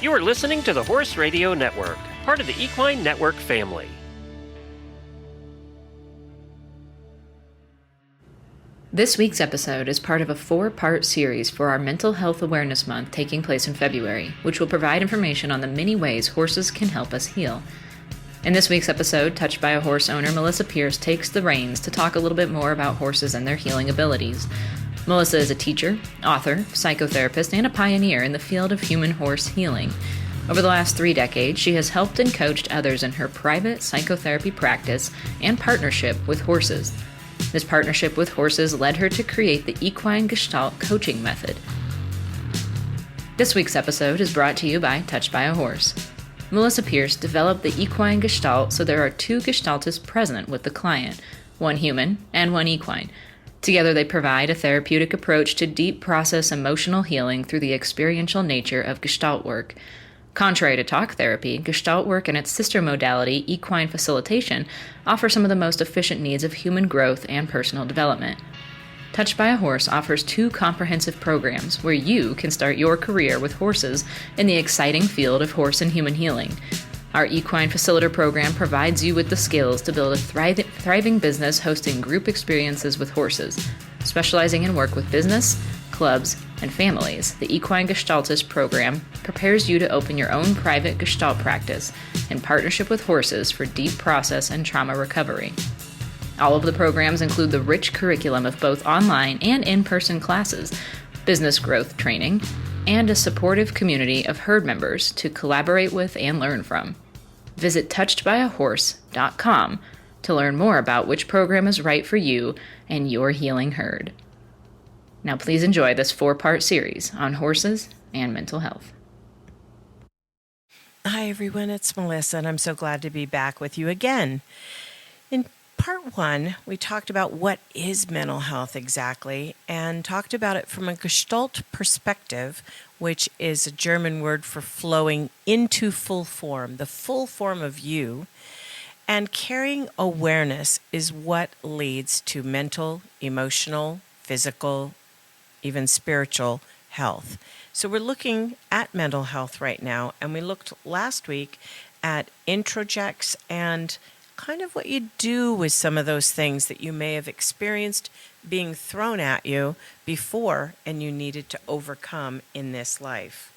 You are listening to the Horse Radio Network, part of the Equine Network family. This week's episode is part of a 4-part series for our Mental Health Awareness Month taking place in February, which will provide information on the many ways horses can help us heal. In this week's episode, Touched by a Horse owner Melisa Pearce takes the reins to talk a little bit more about horses and their healing abilities. Melisa is a teacher, author, psychotherapist, and a pioneer in the field of human-horse healing. Over the last 3 decades, she has helped and coached others in her private psychotherapy practice and partnership with horses. This partnership with horses led her to create the Equine Gestalt Coaching Method. This week's episode is brought to you by Touched by a Horse. Melisa Pearce developed the Equine Gestalt so there are 2 gestaltists present with the client, one human and one equine. Together they provide a therapeutic approach to deep process emotional healing through the experiential nature of Gestalt work. Contrary to talk therapy, Gestalt work and its sister modality, equine facilitation, offer some of the most efficient needs of human growth and personal development. Touched by a Horse offers 2 comprehensive programs where you can start your career with horses in the exciting field of horse and human healing. Our Equine Facilitator program provides you with the skills to build a thriving business hosting group experiences with horses. Specializing in work with business, clubs, and families, the Equine Gestaltist program prepares you to open your own private Gestalt practice in partnership with horses for deep process and trauma recovery. All of the programs include the rich curriculum of both online and in-person classes, business growth training, and a supportive community of herd members to collaborate with and learn from. Visit touchedbyahorse.com to learn more about which program is right for you and your healing herd. Now please enjoy this 4-part series on horses and mental health. Hi everyone, it's Melissa, and I'm so glad to be back with you again. In part 1, we talked about what is mental health exactly, and talked about it from a Gestalt perspective, which is a German word for flowing into full form, the full form of you. And carrying awareness is what leads to mental, emotional, physical, even spiritual health. So we're looking at mental health right now, and we looked last week at introjects and kind of what you do with some of those things that you may have experienced being thrown at you before and you needed to overcome in this life.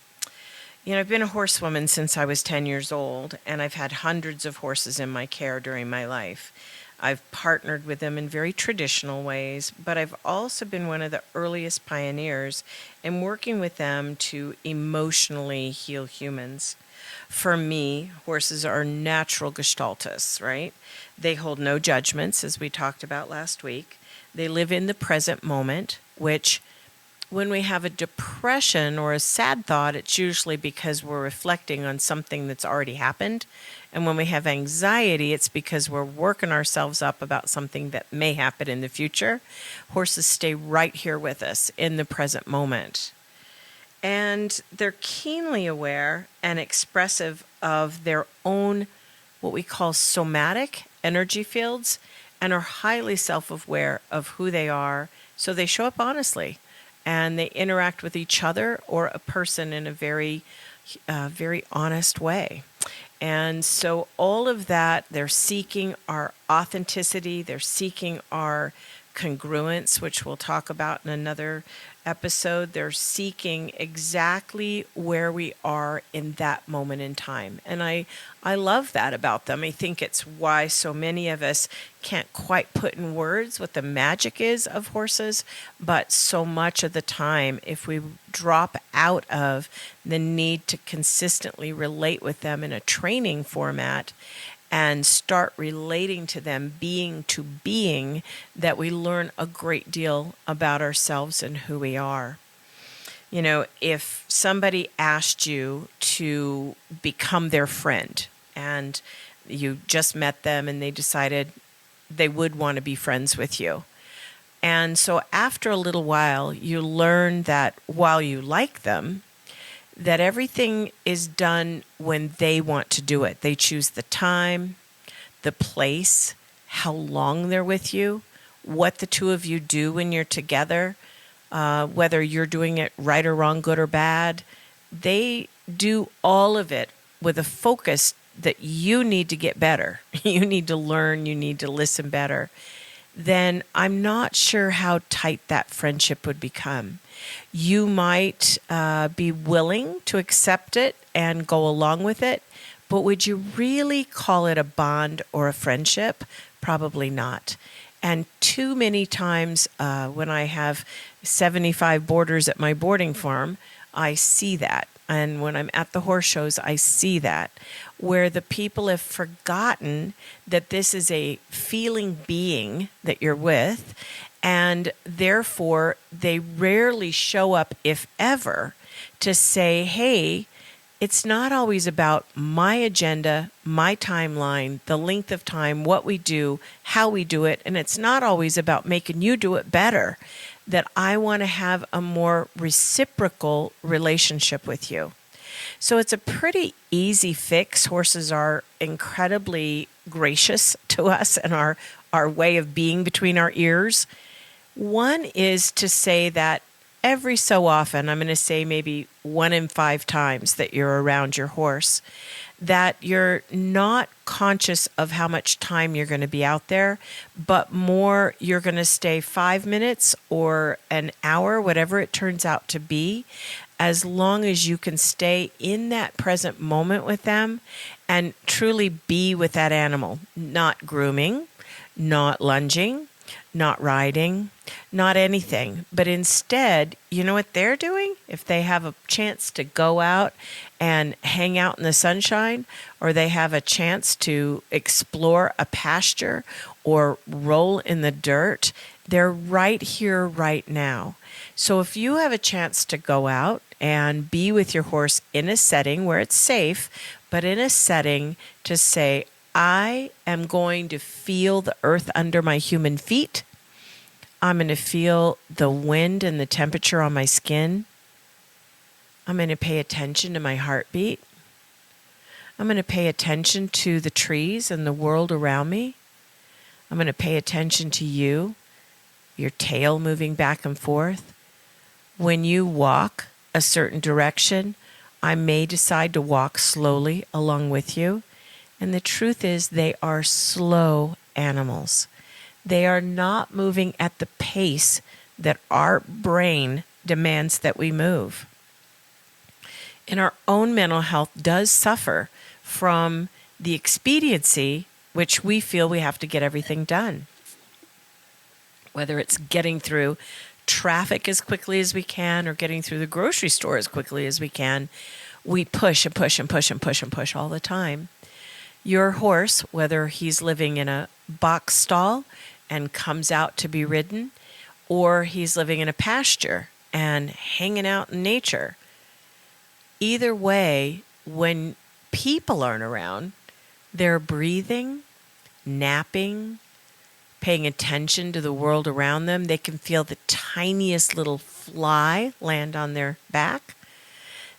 You know, I've been a horsewoman since I was 10 years old, and I've had hundreds of horses in my care during my life. I've partnered with them in very traditional ways, but I've also been one of the earliest pioneers in working with them to emotionally heal humans. For me, horses are natural gestaltists, right? They hold no judgments, as we talked about last week. They live in the present moment, which when we have a depression or a sad thought, it's usually because we're reflecting on something that's already happened. And when we have anxiety, it's because we're working ourselves up about something that may happen in the future. Horses stay right here with us in the present moment. And they're keenly aware and expressive of their own, what we call somatic energy fields, and are highly self-aware of who they are. So they show up honestly, and they interact with each other or a person in a very honest way. And so all of that, they're seeking our authenticity, they're seeking our congruence, which we'll talk about in another episode. They're seeking exactly where we are in that moment in time. And I love that about them. I think it's why so many of us can't quite put in words what the magic is of horses, but so much of the time, if we drop out of the need to consistently relate with them in a training format and start relating to them being to being, that we learn a great deal about ourselves and who we are. You know, if somebody asked you to become their friend and you just met them and they decided they would want to be friends with you. And so after a little while, you learn that while you like them, that everything is done when they want to do it. They choose the time, the place, how long they're with you, what the two of you do when you're together, whether you're doing it right or wrong, good or bad. They do all of it with a focus that you need to get better, you need to learn, you need to listen better, then I'm not sure how tight that friendship would become. You might be willing to accept it and go along with it, but would you really call it a bond or a friendship? Probably not. And too many times when I have 75 boarders at my boarding farm, I see that. And when I'm at the horse shows, I see that, where the people have forgotten that this is a feeling being that you're with, and therefore they rarely show up, if ever, to say, hey, it's not always about my agenda, my timeline, the length of time, what we do, how we do it, and it's not always about making you do it better. That I want to have a more reciprocal relationship with you. So it's a pretty easy fix. Horses are incredibly gracious to us and our way of being between our ears. One is to say that every so often, I'm going to say maybe 1 in 5 times that you're around your horse, that you're not conscious of how much time you're going to be out there, but more you're going to stay 5 minutes or an hour, whatever it turns out to be, as long as you can stay in that present moment with them and truly be with that animal, not grooming, not lunging, not riding, not anything. But instead, you know what they're doing? If they have a chance to go out and hang out in the sunshine, or they have a chance to explore a pasture or roll in the dirt, they're right here, right now. So if you have a chance to go out and be with your horse in a setting where it's safe, but in a setting to say, I am going to feel the earth under my human feet. I'm going to feel the wind and the temperature on my skin. I'm going to pay attention to my heartbeat. I'm going to pay attention to the trees and the world around me. I'm going to pay attention to you, your tail moving back and forth. When you walk a certain direction, I may decide to walk slowly along with you. And the truth is, they are slow animals. They are not moving at the pace that our brain demands that we move. And our own mental health does suffer from the expediency, which we feel we have to get everything done. Whether it's getting through traffic as quickly as we can or getting through the grocery store as quickly as we can, we push and push and push and push and push all the time. Your horse, whether he's living in a box stall and comes out to be ridden, or he's living in a pasture and hanging out in nature, either way, when people aren't around, they're breathing, napping, paying attention to the world around them. They can feel the tiniest little fly land on their back.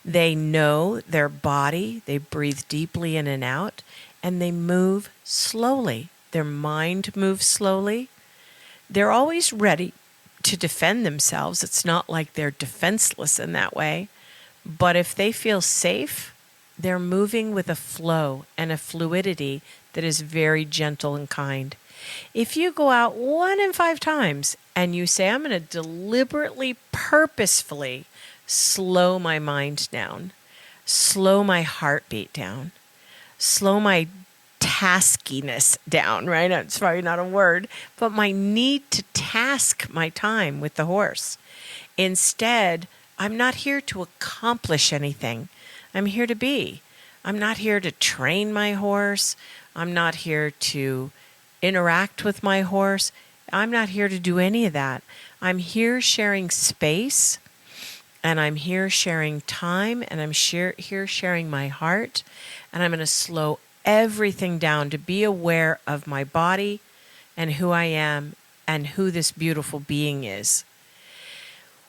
They know their body. They breathe deeply in and out, and they move slowly. Their mind moves slowly. They're always ready to defend themselves. It's not like they're defenseless in that way. But if they feel safe, they're moving with a flow and a fluidity that is very gentle and kind. If you go out 1 in 5 times and you say, I'm going to deliberately, purposefully slow my mind down, slow my heartbeat down, slow my taskiness down, right? It's probably not a word, but my need to task my time with the horse. Instead, I'm not here to accomplish anything. I'm here to be. I'm not here to train my horse. I'm not here to interact with my horse. I'm not here to do any of that. I'm here sharing space, and I'm here sharing time, and I'm here sharing my heart, and I'm going to slow everything down to be aware of my body and who I am and who this beautiful being is.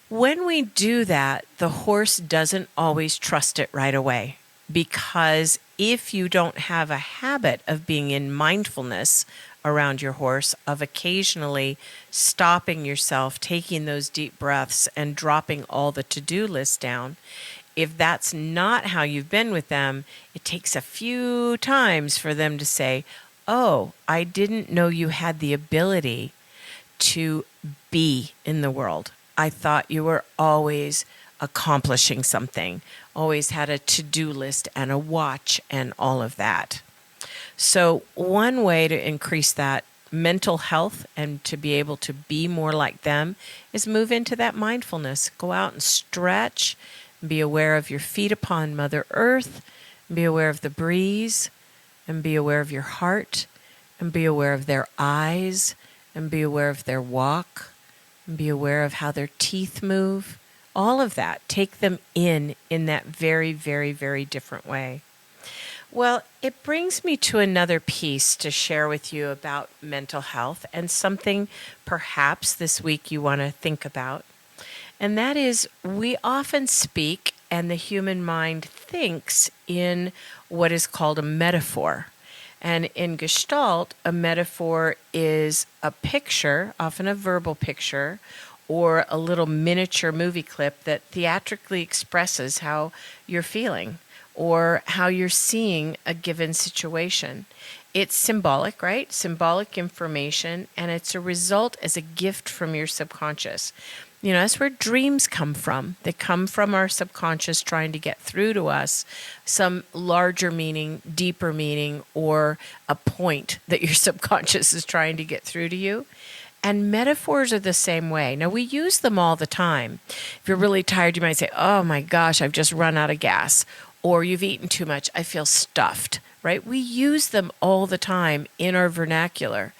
When we do that, the horse doesn't always trust it right away, because if you don't have a habit of being in mindfulness around your horse, of occasionally stopping yourself, taking those deep breaths and dropping all the to-do list down, if that's not how you've been with them, it takes a few times for them to say, oh, I didn't know you had the ability to be in the world. I thought you were always accomplishing something, always had a to-do list and a watch and all of that. So one way to increase that mental health and to be able to be more like them is move into that mindfulness. Go out and stretch, be aware of your feet upon Mother Earth, be aware of the breeze, and be aware of your heart, and be aware of their eyes, and be aware of their walk, and be aware of how their teeth move. All of that. Take them in that very, very, very different way. Well, it brings me to another piece to share with you about mental health and something perhaps this week you want to think about. And that is, we often speak and the human mind thinks in what is called a metaphor. And in Gestalt, a metaphor is a picture, often a verbal picture, or a little miniature movie clip that theatrically expresses how you're feeling or how you're seeing a given situation. It's symbolic, right? Symbolic information, and it's a result as a gift from your subconscious. You know, that's where dreams come from. They come from our subconscious trying to get through to us some larger meaning, deeper meaning, or a point that your subconscious is trying to get through to you. And metaphors are the same way. Now, we use them all the time. If you're really tired, you might say, oh my gosh, I've just run out of gas. Or you've eaten too much, I feel stuffed, right? We use them all the time in our vernacular.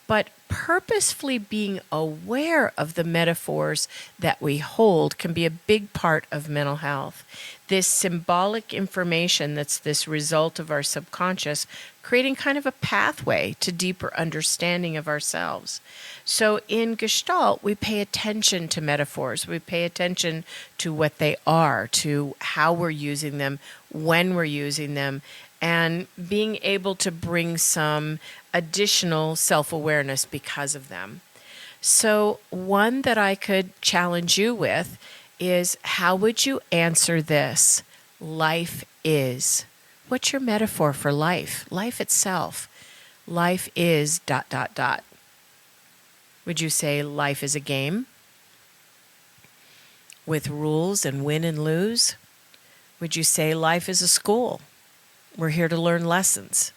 But purposefully being aware of the metaphors that we hold can be a big part of mental health. This symbolic information that's this result of our subconscious, creating kind of a pathway to deeper understanding of ourselves. So in Gestalt, we pay attention to metaphors. We pay attention to what they are, to how we're using them, when we're using them, and being able to bring some additional self-awareness because of them. So one that I could challenge you with is, how would you answer this? Life is. What's your metaphor for life? Life itself. Life is ... Would you say life is a game with rules and win and lose? Would you say life is a school? We're here to learn lessons.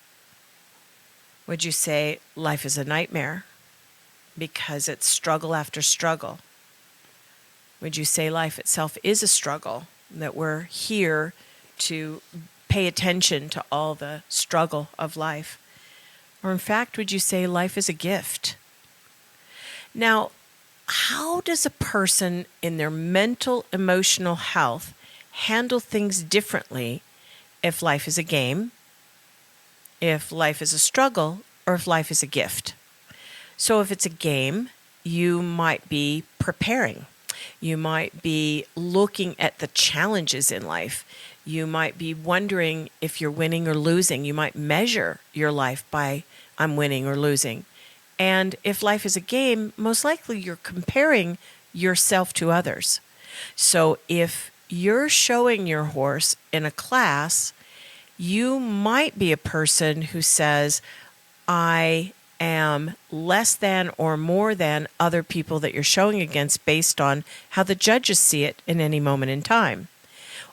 Would you say life is a nightmare because it's struggle after struggle? Would you say life itself is a struggle, that we're here to pay attention to all the struggle of life? Or in fact, would you say life is a gift? Now, how does a person in their mental, emotional health handle things differently if life is a game, if life is a struggle, or if life is a gift? So if it's a game, you might be preparing. You might be looking at the challenges in life. You might be wondering if you're winning or losing. You might measure your life by, I'm winning or losing. And if life is a game, most likely you're comparing yourself to others. So if you're showing your horse in a class, you might be a person who says, I am less than or more than other people that you're showing against based on how the judges see it in any moment in time.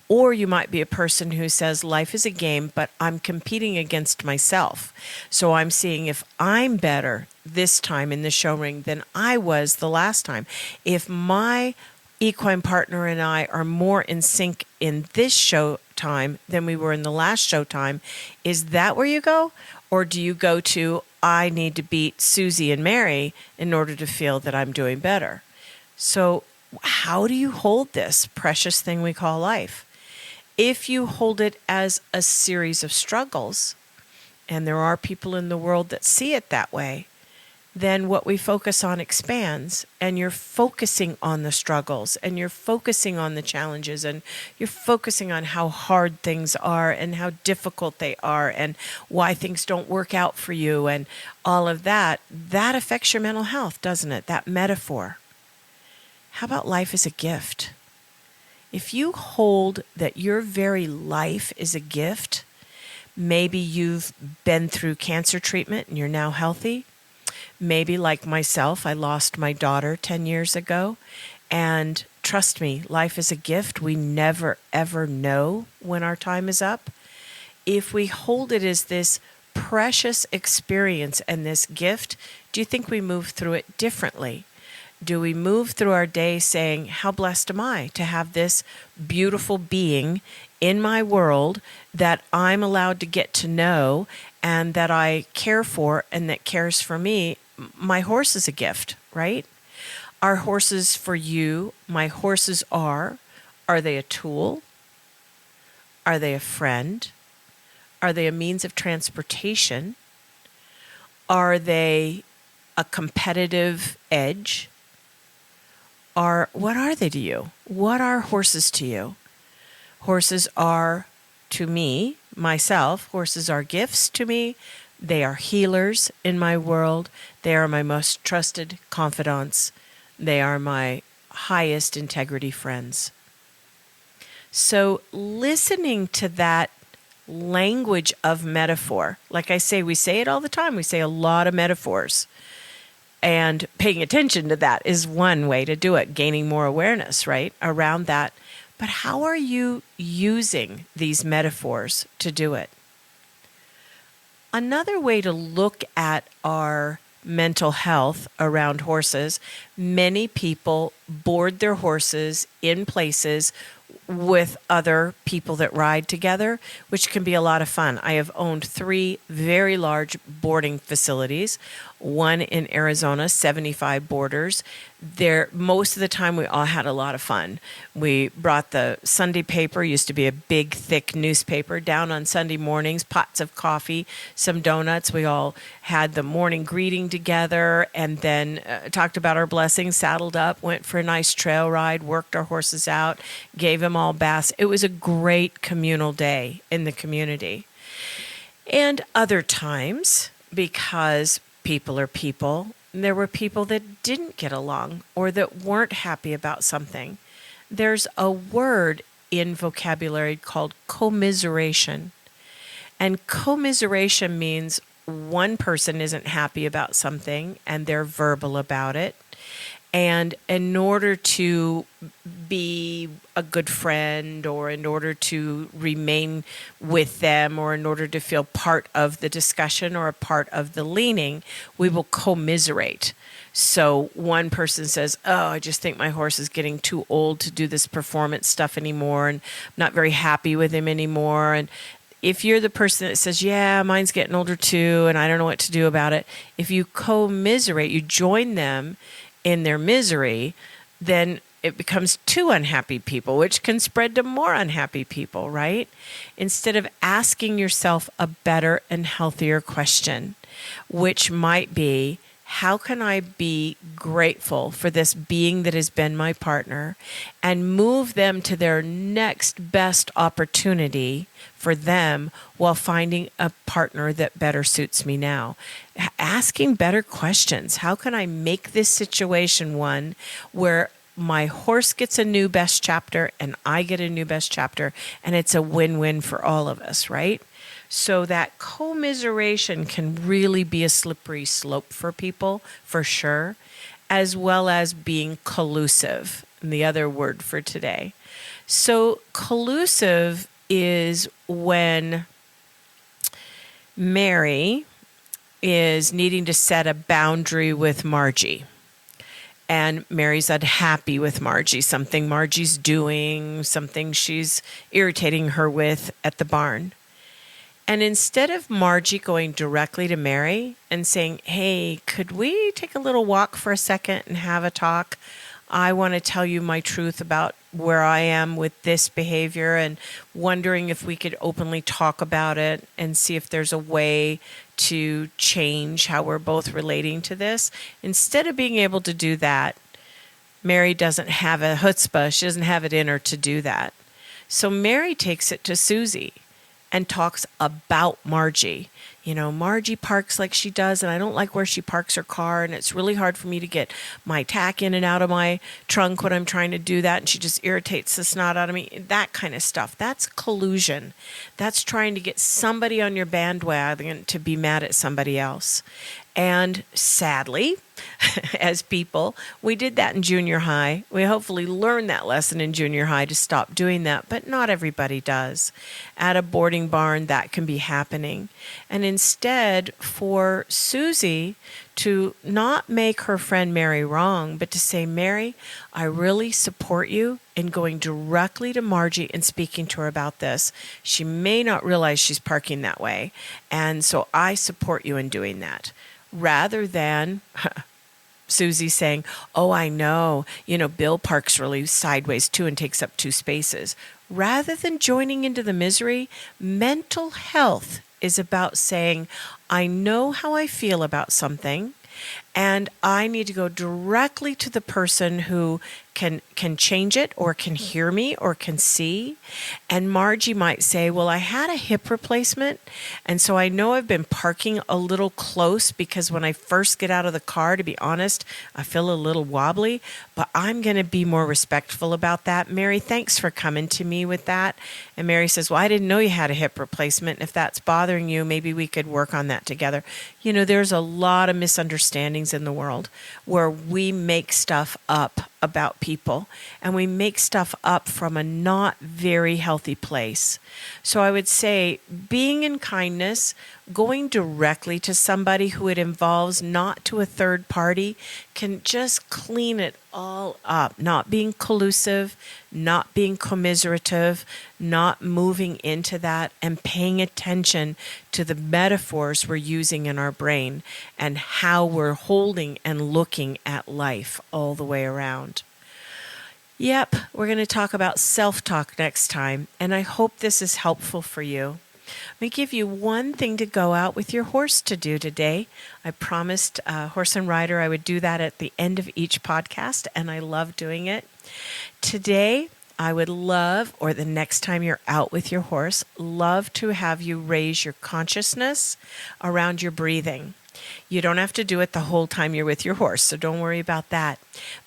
Or you might be a person who says life is a game, but I'm competing against myself. So I'm seeing if I'm better this time in the show ring than I was the last time. If my equine partner and I are more in sync in this show time than we were in the last show time, is that where you go? Or do you go to, I need to beat Susie and Mary in order to feel that I'm doing better? So how do you hold this precious thing we call life? If you hold it as a series of struggles, and there are people in the world that see it that way, then what we focus on expands, and you're focusing on the struggles, and you're focusing on the challenges, and you're focusing on how hard things are and how difficult they are and why things don't work out for you and all of that. That affects your mental health, doesn't it? That metaphor. How about life as a gift? If you hold that your very life is a gift, maybe you've been through cancer treatment and you're now healthy. Maybe, like myself, I lost my daughter 10 years ago. And trust me, life is a gift. We never, ever know when our time is up. If we hold it as this precious experience and this gift, do you think we move through it differently? Do we move through our day saying, how blessed am I to have this beautiful being in my world that I'm allowed to get to know and that I care for and that cares for me? My horse is a gift, right? Are horses for you? My horses are they a tool? Are they a friend? Are they a means of transportation? Are they a competitive edge? What are they to you? What are horses to you? Horses are, to me, myself, horses are gifts to me. They are healers in my world. They are my most trusted confidants. They are my highest integrity friends. So listening to that language of metaphor, like I say, we say it all the time. We say a lot of metaphors. And paying attention to that is one way to do it, gaining more awareness, right, around that. But how are you using these metaphors to do it? Another way to look at our mental health around horses, many people board their horses in places with other people that ride together, which can be a lot of fun. I have owned 3 very large boarding facilities, one in Arizona, 75 boarders. There, most of the time we all had a lot of fun. We brought the Sunday paper, used to be a big, thick newspaper, down on Sunday mornings, pots of coffee, some donuts. We all had the morning greeting together and then talked about our blessings, saddled up, went for a nice trail ride, worked our horses out, gave them all baths. It was a great communal day in the community. And other times, because people are people, there were people that didn't get along or that weren't happy about something. There's a word in vocabulary called commiseration. And commiseration means one person isn't happy about something and they're verbal about it. And in order to be a good friend or in order to remain with them or in order to feel part of the discussion or a part of the leaning, we will commiserate. So one person says, oh, I just think my horse is getting too old to do this performance stuff anymore and I'm not very happy with him anymore. And if you're the person that says, yeah, mine's getting older too and I don't know what to do about it, if you commiserate, you join them in their misery, then it becomes 2 unhappy people, which can spread to more unhappy people, right? Instead of asking yourself a better and healthier question, which might be, how can I be grateful for this being that has been my partner and move them to their next best opportunity for them while finding a partner that better suits me now? Asking better questions. How can I make this situation one where my horse gets a new best chapter and I get a new best chapter and it's a win-win for all of us, right? So that commiseration can really be a slippery slope for people, for sure, as well as being collusive, the other word for today. So collusive is when Mary is needing to set a boundary with Margie. And Mary's unhappy with Margie, something Margie's doing, something she's irritating her with at the barn. And instead of Margie going directly to Mary and saying, hey, could we take a little walk for a second and have a talk? I want to tell you my truth about where I am with this behavior and wondering if we could openly talk about it and see if there's a way to change how we're both relating to this. Instead of being able to do that, Mary doesn't have a chutzpah. She doesn't have it in her to do that. So Mary takes it to Susie and talks about Margie. Margie parks like she does, and I don't like where she parks her car, and it's really hard for me to get my tack in and out of my trunk when I'm trying to do that, and she just irritates the snot out of me. That kind of stuff. That's collusion. That's trying to get somebody on your bandwagon to be mad at somebody else. And sadly, as people, we did that in junior high. We hopefully learned that lesson in junior high to stop doing that, but not everybody does. At a boarding barn, that can be happening. And instead, for Susie to not make her friend Mary wrong, but to say, Mary, I really support you in going directly to Margie and speaking to her about this. She may not realize she's parking that way, and so I support you in doing that. Rather than Susie saying, oh, I know, Bill parks really sideways too and takes up 2 spaces. Rather than joining into the misery, mental health is about saying, I know how I feel about something, and I need to go directly to the person who can change it or can hear me or can see. And Margie might say, well, I had a hip replacement, and so I know I've been parking a little close because when I first get out of the car, to be honest, I feel a little wobbly, but I'm going to be more respectful about that. Mary, thanks for coming to me with that. And Mary says, well, I didn't know you had a hip replacement. If that's bothering you, maybe we could work on that together. There's a lot of misunderstandings in the world where we make stuff up about people, and we make stuff up from a not very healthy place. So I would say being in kindness, going directly to somebody who it involves, not to a third party, can just clean it all up. Not being collusive, not being commiserative, not moving into that, and paying attention to the metaphors we're using in our brain and how we're holding and looking at life all the way around. Yep, we're going to talk about self-talk next time, and I hope this is helpful for you. Let me give you one thing to go out with your horse to do today. I promised Horse and Rider I would do that at the end of each podcast, and I love doing it. Today, I would love, or the next time you're out with your horse, love to have you raise your consciousness around your breathing. You don't have to do it the whole time you're with your horse, so don't worry about that.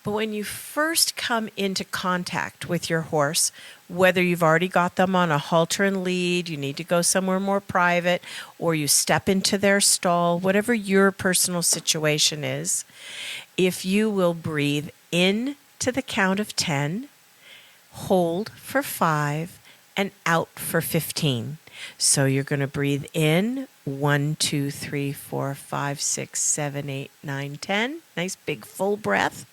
But when you first come into contact with your horse, whether you've already got them on a halter and lead, you need to go somewhere more private, or you step into their stall, whatever your personal situation is, if you will breathe in to the count of 10, hold for 5, and out for 15. So you're going to breathe in 1, 2, 3, 4, 5, 6, 7, 8, 9, 10. Nice big full breath.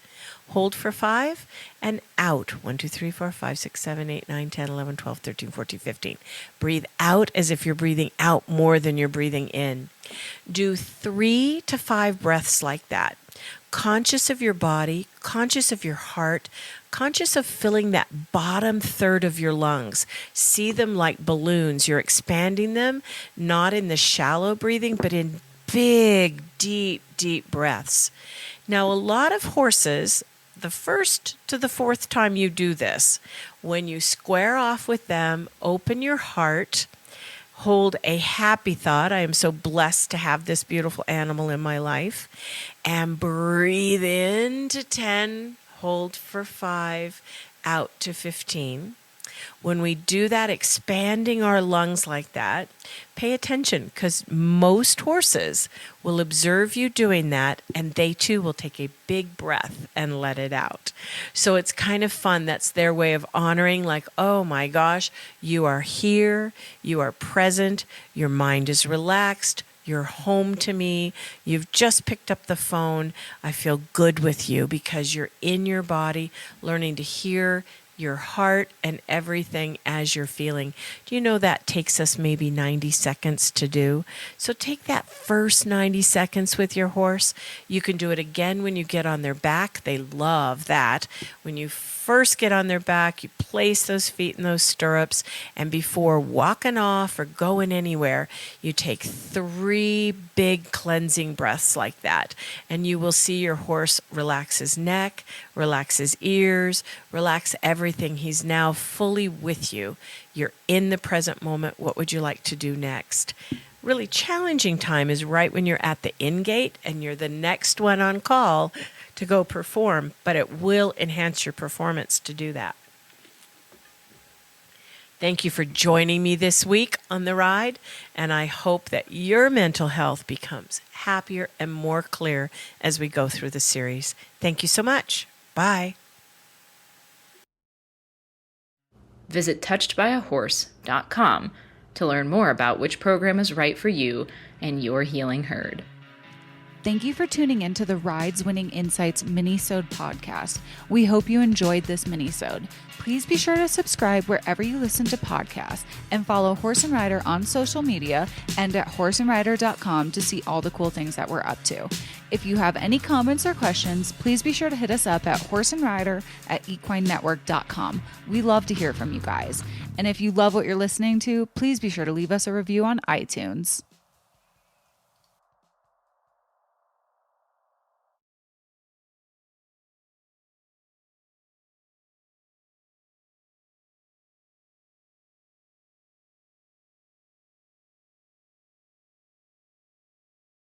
Hold for 5 and out. 1, 2, 3, 4, 5, 6, 7, 8, 9, 10, 11, 12, 13, 14, 15. Breathe out as if you're breathing out more than you're breathing in. Do 3 to 5 breaths like that. Conscious of your body, conscious of your heart, conscious of filling that bottom third of your lungs. See them like balloons. You're expanding them, not in the shallow breathing, but in big, deep, deep breaths. Now, a lot of horses, the first to the 4th time you do this, when you square off with them, open your heart, hold a happy thought. I am so blessed to have this beautiful animal in my life. And breathe in to 10, hold for 5, out to 15. When we do that, expanding our lungs like that, pay attention, because most horses will observe you doing that, and they too will take a big breath and let it out. So it's kind of fun. That's their way of honoring, like, oh my gosh, you are here, you are present, your mind is relaxed, you're home to me, you've just picked up the phone, I feel good with you, because you're in your body, learning to hear your heart and everything as you're feeling. Do you know that takes us maybe 90 seconds to do? So take that first 90 seconds with your horse. You can do it again when you get on their back. They love that. When you first get on their back, you place those feet in those stirrups, and before walking off or going anywhere, you take 3 big cleansing breaths like that, and you will see your horse relax his neck, relax his ears, relax everything. He's now fully with you. You're in the present moment. What would you like to do next? really challenging time is right when you're at the in gate and you're the next one on call to go perform, but it will enhance your performance to do that. Thank you for joining me this week on the ride, and I hope that your mental health becomes happier and more clear as we go through the series. Thank you so much. Bye. Visit touchedbyahorse.com to learn more about which program is right for you and your healing herd. Thank you for tuning in to the Rides Winning Insights Minisode podcast. We hope you enjoyed this minisode. Please be sure to subscribe wherever you listen to podcasts and follow Horse and Rider on social media and at horseandrider.com to see all the cool things that we're up to. If you have any comments or questions, please be sure to hit us up at horseandrider@equinenetwork.com. We love to hear from you guys. And if you love what you're listening to, please be sure to leave us a review on iTunes.